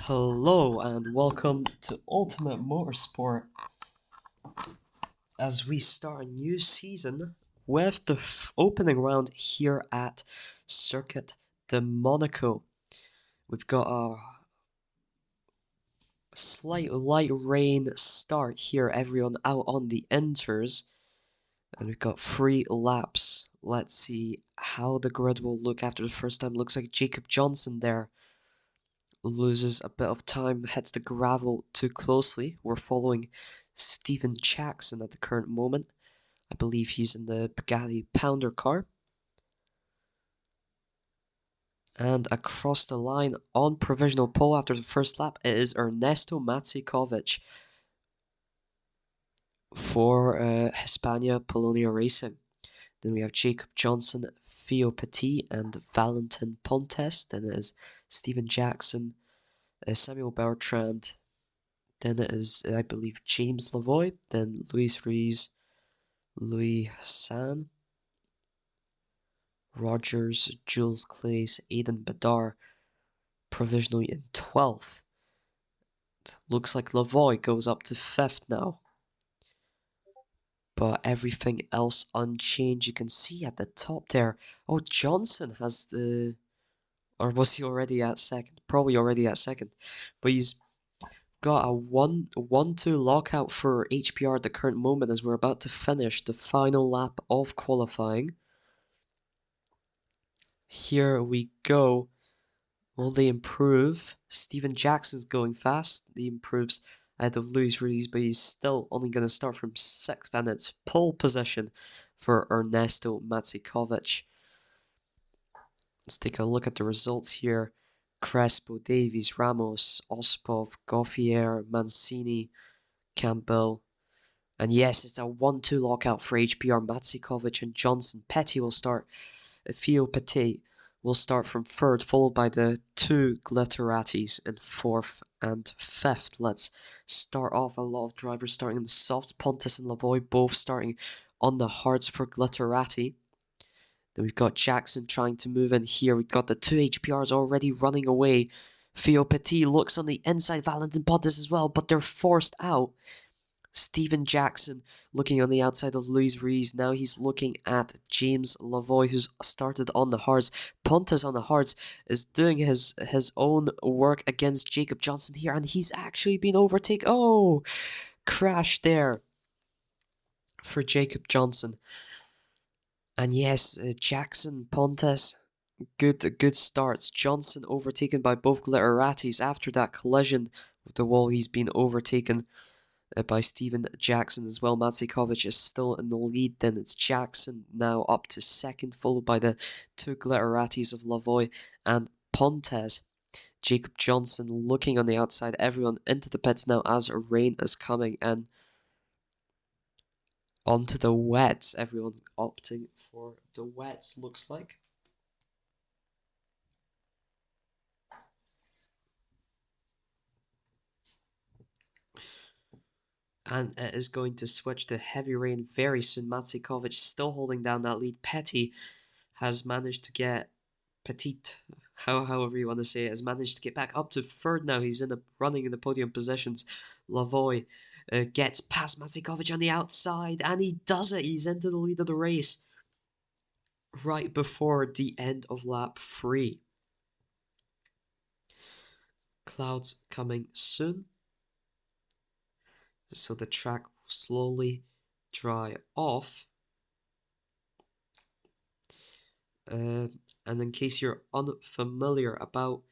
Hello and welcome to Ultimate Motorsport as we start a new season with the opening round here at Circuit de Monaco. We've got a slight light rain start here, everyone out on the inters, and we've got 3 laps. Let's see how the grid will look after the first time. Looks like Jacob Johnson there loses a bit of time, hits the gravel too closely. We're following Steven Jackson at the current moment. I believe he's in the Bugatti Pounder car. And across the line on provisional pole after the first lap, it is Ernesto Matsikovic for Hispania Polonia Racing. Then we have Jacob Johnson, Theo Petit, and Valentin Pontes. Then it is Steven Jackson, Samuel Bertrand. Then it is, I believe, James Lavoie. Then Luis Rees, Louis San, Rogers, Jules Claes, Aidan Badar, provisionally in 12th. Looks like Lavoie goes up to 5th now. But everything else unchanged. You can see at the top there. Oh, Johnson has the... Or was he already at 2nd? Probably already at 2nd. But he's got a 1-2 lockout for HPR at the current moment as we're about to finish the final lap of qualifying. Here we go. Will they improve? Steven Jackson's going fast. He improves ahead of Luis Rees, but he's still only going to start from 6th, and it's pole position for Ernesto Matsikovic. Let's take a look at the results here. Crespo, Davies, Ramos, Osipov, Gauffier, Mancini, Campbell. And yes, it's a 1-2 lockout for HPR. Matsikovic and Johnson. Petty will start. Theo Petit will start from 3rd, followed by the 2 Glitteratis in 4th and 5th. Let's start off. A lot of drivers starting in the softs. Pontes and Lavoie both starting on the hards for Glitterati. Then we've got Jackson trying to move in here. We've got the 2 HPRs already running away. Theo Petit looks on the inside. Valentin Pontes as well, but they're forced out. Steven Jackson looking on the outside of Luis Rees. Now he's looking at James Lavoie, who's started on the hards. Pontes on the hards is doing his own work against Jacob Johnson here, and he's actually been overtaken. Oh, crash there for Jacob Johnson. And yes, Jackson, Pontes, good starts. Johnson overtaken by both Glitteratis after that collision with the wall. He's been overtaken by Steven Jackson as well. Matsikovic is still in the lead. Then it's Jackson now up to 2nd, followed by the 2 Glitteratis of Lavoie and Pontes. Jacob Johnson looking on the outside. Everyone into the pits now as rain is coming, and onto the wets. Everyone opting for the wets, looks like. And it is going to switch to heavy rain very soon. Matsikovic still holding down that lead. Petty has managed to get however you want to say it, has managed to get back up to 3rd now. He's running in the podium positions. Lavoie gets past Matsikovic on the outside, and he does it. He's into the lead of the race right before the end of lap 3. Clouds coming soon, so the track will slowly dry off. And in case you're unfamiliar, about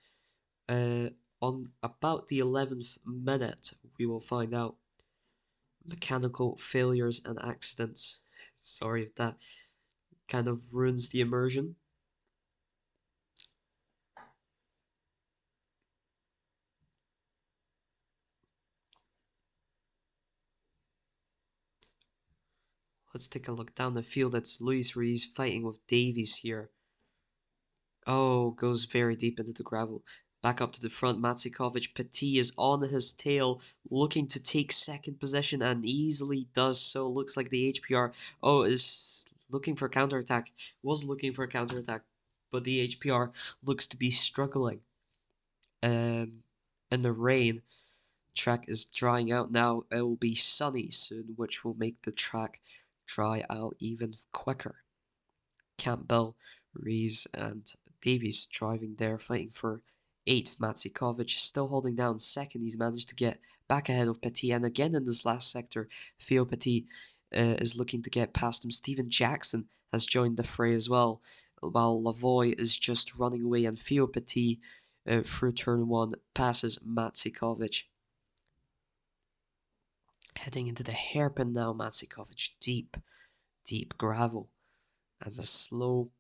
the 11th minute, we will find out mechanical failures and accidents. Sorry if that kind of ruins the immersion. Let's take a look down the field. It's Luis Rees fighting with Davies here. Oh, goes very deep into the gravel. Back up to the front, Matsikovic. Petit is on his tail, looking to take 2nd position, and easily does so. Looks like the HPR, is looking for a counterattack. Was looking for a counterattack, but the HPR looks to be struggling. in the rain. Track is drying out now. It will be sunny soon, which will make the track dry out even quicker. Campbell, Rees, and Davies driving there, fighting for 8th. Matsikovic still holding down second. He's managed to get back ahead of Petit, and again in this last sector, Theo Petit is looking to get past him. Steven Jackson has joined the fray as well, while Lavoie is just running away, and Theo Petit through turn 1 passes Matsikovic. Heading into the hairpin now, Matsikovic, deep gravel, and a slow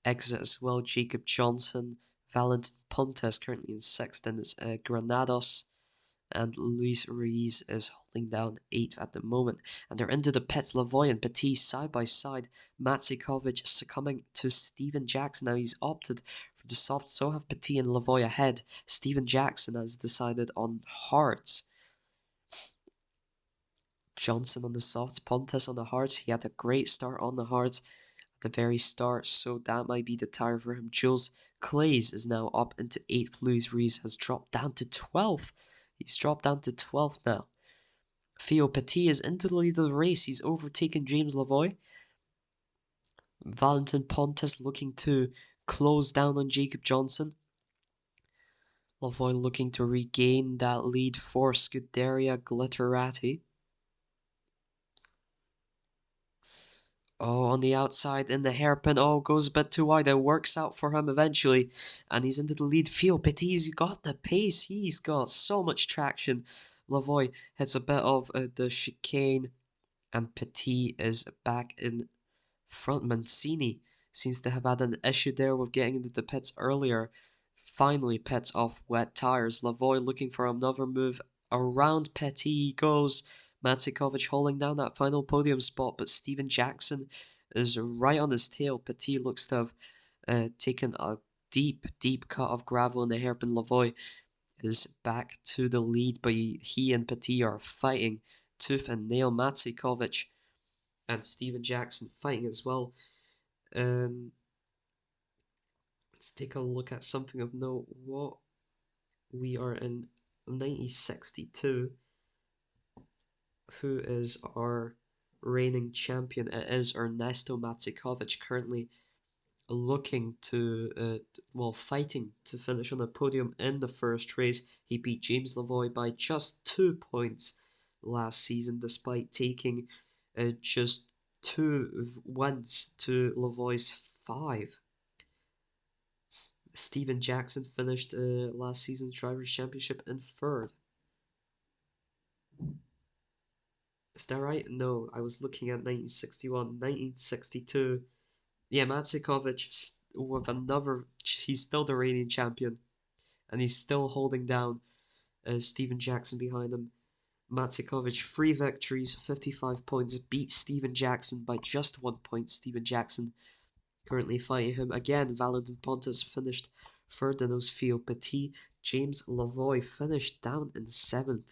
exit as well. Jacob Johnson, Valentin Pontes currently in 6th, and it's Granados, and Luis Ruiz is holding down 8th at the moment. And they're into the pits. Lavoie and Petit side by side. Matsikovic succumbing to Steven Jackson. Now he's opted for the soft, so have Petit and Lavoie ahead. Steven Jackson has decided on hards. Johnson on the softs, Pontes on the hards. He had a great start on the hards at the very start, so that might be the tire for him. Jules Clays is now up into 8th. Luis Ruiz has dropped down to 12th. He's dropped down to 12th now. Theo Petit is into the lead of the race. He's overtaken James Lavoie. Valentin Pontes looking to close down on Jacob Johnson. Lavoie looking to regain that lead for Scuderia Glitterati. Oh, on the outside in the hairpin. Oh, goes a bit too wide. It works out for him eventually. And he's into the lead. Theo Petit's got the pace. He's got so much traction. Lavoie hits a bit of the chicane. And Petit is back in front. Mancini seems to have had an issue there with getting into the pits earlier. Finally pits off wet tires. Lavoie looking for another move around Petit goes. Matsikovic holding down that final podium spot, but Steven Jackson is right on his tail. Petit looks to have taken a deep cut of gravel in the hairpin. Lavoie is back to the lead, but he and Petit are fighting tooth and nail. Matsikovic and Steven Jackson fighting as well. Let's take a look at something of note. What we are in 1962. Who is our reigning champion? It is Ernesto Matsikovic, currently looking to, fighting to finish on the podium in the first race. He beat James Lavoie by just 2 points last season, despite taking just 2 wins to Lavoie's 5. Steven Jackson finished last season's Drivers' Championship in 3rd. Is that right? No, I was looking at 1961. 1962. Yeah, Matsikovic with another. He's still the reigning champion, and he's still holding down Steven Jackson behind him. Matsikovic, 3 victories, 55 points, beat Steven Jackson by just 1 point. Steven Jackson currently fighting him again. Valentin Pontes finished 3rd, and it was Theo Petit. James Lavoie finished down in 7th.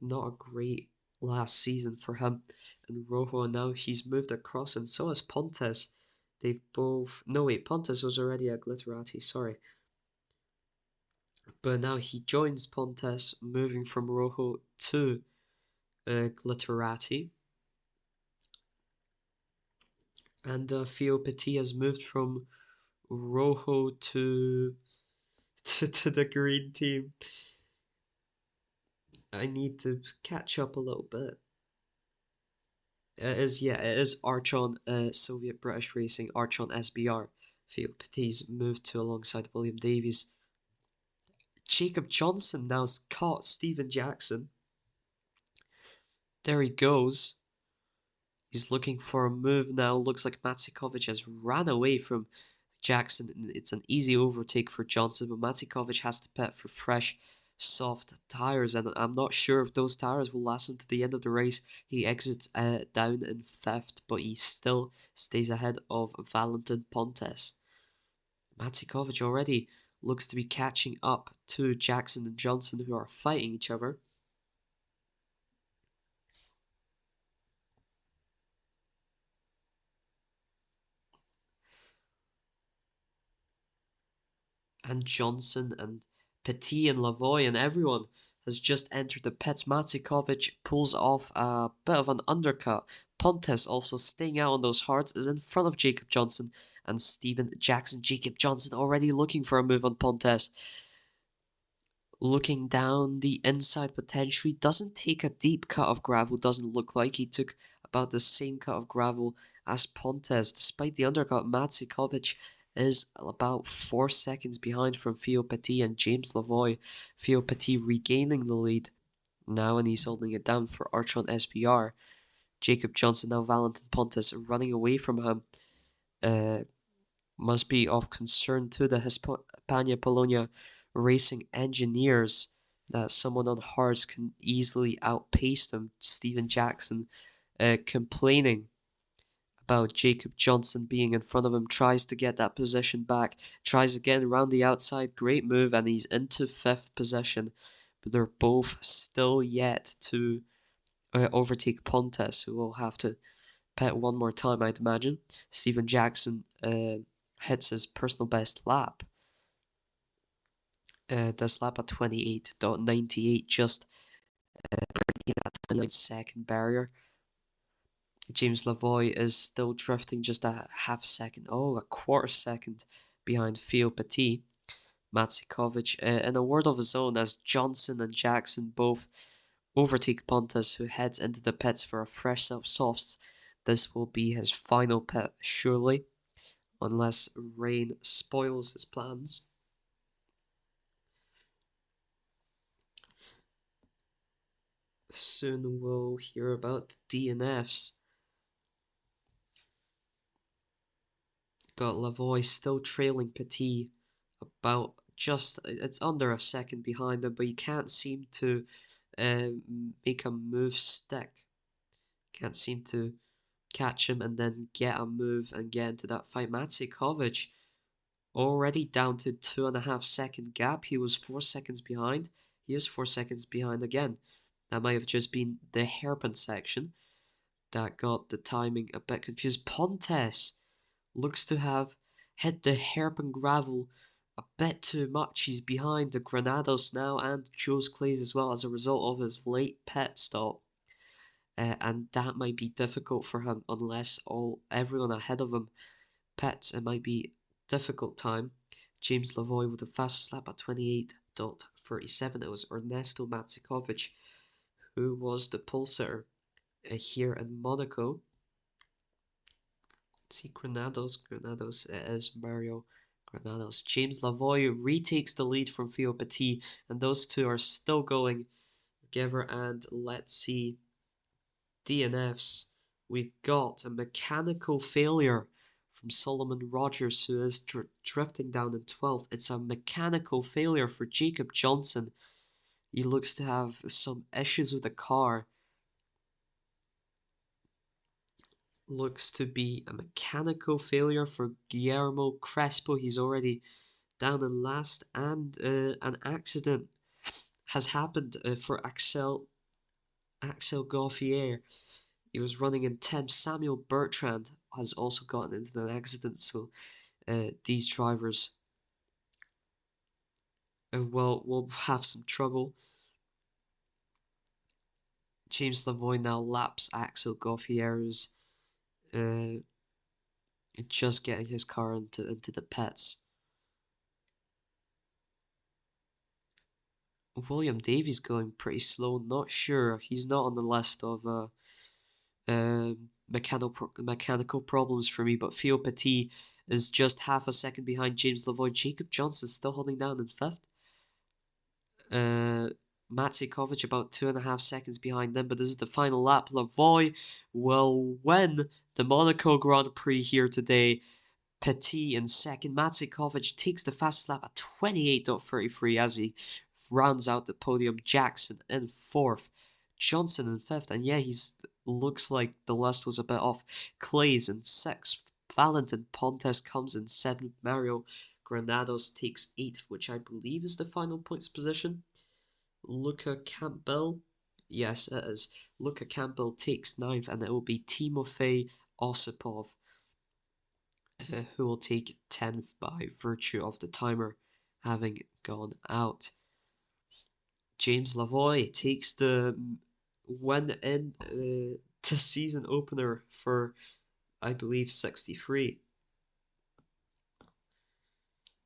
Not a great last season for him and Rojo, and now he's moved across, and so has Pontes. They've both. No, wait, Pontes was already at Glitterati, sorry. But now he joins Pontes, moving from Rojo to Glitterati. And Theo Petit has moved from Rojo to the green team. I need to catch up a little bit. It is Archon Soviet British Racing, Archon SBR. Theo Petit's moved to alongside William Davies. Jacob Johnson now's caught Steven Jackson. There he goes. He's looking for a move now. Looks like Matsikovic has ran away from Jackson. It's an easy overtake for Johnson, but Matsikovic has to pit for fresh, soft tires, and I'm not sure if those tires will last him to the end of the race. He exits down in 5th, but he still stays ahead of Valentin Pontes. Matsikovic already looks to be catching up to Jackson and Johnson, who are fighting each other. And Johnson and Petit and Lavoie and everyone has just entered the pits. Matsikovic pulls off a bit of an undercut. Pontes also staying out on those hards is in front of Jacob Johnson and Steven Jackson. Jacob Johnson already looking for a move on Pontes. Looking down the inside potentially, doesn't take a deep cut of gravel, doesn't look like. He took about the same cut of gravel as Pontes. Despite the undercut, Matsikovic is about 4 seconds behind from Theo Petit and James Lavoie. Theo Petit regaining the lead now, and he's holding it down for Archon SPR. Jacob Johnson, now Valentin Pontes running away from him. Must be of concern to the Hispania Polonia racing engineers that someone on hards can easily outpace them. Steven Jackson complaining about Jacob Johnson being in front of him, tries to get that position back, tries again around the outside, great move, and he's into 5th position. But they're both still yet to overtake Pontes, who will have to pit one more time, I'd imagine. Steven Jackson hits his personal best lap. Does lap at 28.98, just breaking that 29-second barrier. James Lavoie is still drifting just a half second, a quarter second behind Theo Petit. Matsikovic in a world of his own as Johnson and Jackson both overtake Pontes, who heads into the pits for a fresh set of softs. This will be his final pit, surely, unless rain spoils his plans. Soon we'll hear about DNFs. Got Lavoie still trailing Petit about it's under a second behind him, but he can't seem to make a move stick. Can't seem to catch him and then get a move and get into that fight. Matsikovic already down to 2.5-second gap. He was 4 seconds behind. He is 4 seconds behind again. That might have just been the hairpin section that got the timing a bit confused. Pontes looks to have hit the hairpin gravel a bit too much. He's behind the Granados now and Joe's Clays as well as a result of his late pit stop. And that might be difficult for him unless everyone ahead of him pits. It might be difficult time. James Lavoie with the fastest lap at 28.37. It was Ernesto Matsikovic who was the pole sitter here in Monaco. Let's see, Granados is Mario Granados. James Lavoie retakes the lead from Theo Petit, and those two are still going together. And let's see, DNFs. We've got a mechanical failure from Solomon Rogers, who is drifting down in 12th. It's a mechanical failure for Jacob Johnson. He looks to have some issues with the car. Looks to be a mechanical failure for Guillermo Crespo. He's already down in last, and an accident has happened for Axel Gauffier. He was running in 10th. Samuel Bertrand has also gotten into an accident, so these drivers will have some trouble. James Lavoie now laps Axel Gauffier, who's just getting his car into the pits. William Davies going pretty slow. Not sure. He's not on the list of mechanical problems for me, but Theo Petit is just half a second behind James Lavoie. Jacob Johnson still holding down in 5th. Matsikovic about 2.5 seconds behind them, but this is the final lap. Lavoie will win the Monaco Grand Prix here today. Petit in second. Matsikovic takes the fastest lap at 28.33 as he rounds out the podium. Jackson in 4th. Johnson in 5th. And yeah, looks like the list was a bit off. Clays in 6th. Valentin Pontes comes in 7th. Mario Granados takes 8th, which I believe is the final points position. Luca Campbell. Yes, it is. Luca Campbell takes 9th, and it will be Timofey Osipov who will take 10th by virtue of the timer having gone out. James Lavoie takes the win in the season opener for, I believe, 63.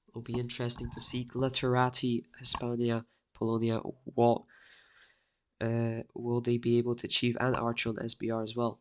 It'll be interesting to see Glitterati, Hispania, Polonia, what will they be able to achieve, and Archer on SBR as well.